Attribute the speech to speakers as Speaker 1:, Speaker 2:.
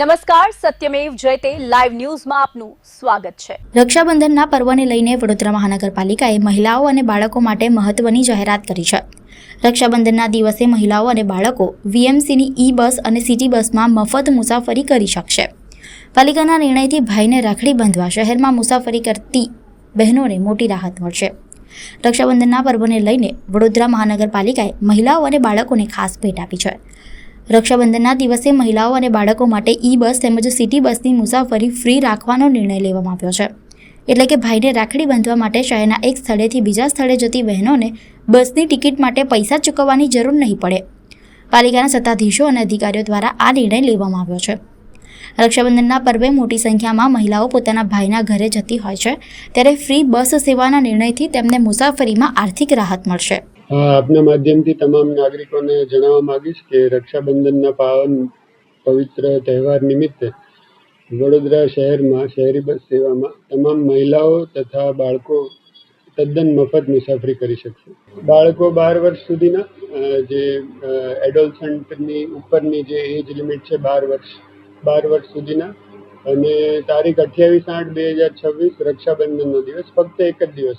Speaker 1: નમસ્કાર, સત્યમેવ જયતે લાઈવ ન્યૂઝમાં આપનું સ્વાગત છે।
Speaker 2: રક્ષાબંધનના પર્વને લઈને વડોદરા મહાનગરપાલિકાએ મહિલાઓ અને બાળકો માટે મહત્વની જાહેરાત કરી છે। રક્ષાબંધનના દિવસે મહિલાઓ અને બાળકો વીએમસીની ઈ બસ અને સિટી બસમાં મફત મુસાફરી કરી શકશે। પાલિકાના નિર્ણયથી ભાઈને રાખડી બાંધવા શહેરમાં મુસાફરી કરતી બહેનોને મોટી રાહત મળશે। રક્ષાબંધનના પર્વને લઈને વડોદરા મહાનગરપાલિકાએ મહિલાઓ અને બાળકોને ખાસ ભેટ આપી છે। રક્ષાબંધનના દિવસે મહિલાઓ અને બાળકો માટે ઈ બસ તેમજ સિટી બસની મુસાફરી ફ્રી રાખવાનો નિર્ણય લેવામાં આવ્યો છે। એટલે કે ભાઈને રાખડી બાંધવા માટે શહેરના એક સ્થળેથી બીજા સ્થળે જતી બહેનોને બસની ટિકિટ માટે પૈસા ચૂકવવાની જરૂર નહીં પડે। પાલિકાના સત્તાધીશો અને અધિકારીઓ દ્વારા આ નિર્ણય લેવામાં આવ્યો છે। રક્ષાબંધનના પર્વે મોટી સંખ્યામાં મહિલાઓ પોતાના ભાઈના ઘરે જતી હોય છે, ત્યારે ફ્રી બસ સેવાના નિર્ણયથી તેમને મુસાફરીમાં આર્થિક રાહત મળશે।
Speaker 3: આપના માધ્યમથી તમામ નાગરિકોને જણાવવા માંગીશ કે રક્ષાબંધનના પાવન પવિત્ર તહેવાર નિમિત્તે વડોદરા શહેરમાં શહેરી બસ સેવામાં તમામ મહિલાઓ તથા બાળકો તદ્દન મફત મુસાફરી કરી શકશે। બાળકો 12 વર્ષ સુધીના જે એડોલસન્ટની ઉપરની જે એજ લિમિટ છે 12 વર્ષ સુધીના, અને તારીખ 28/8/2026 રક્ષાબંધનનો દિવસ ફક્ત એક જ દિવસ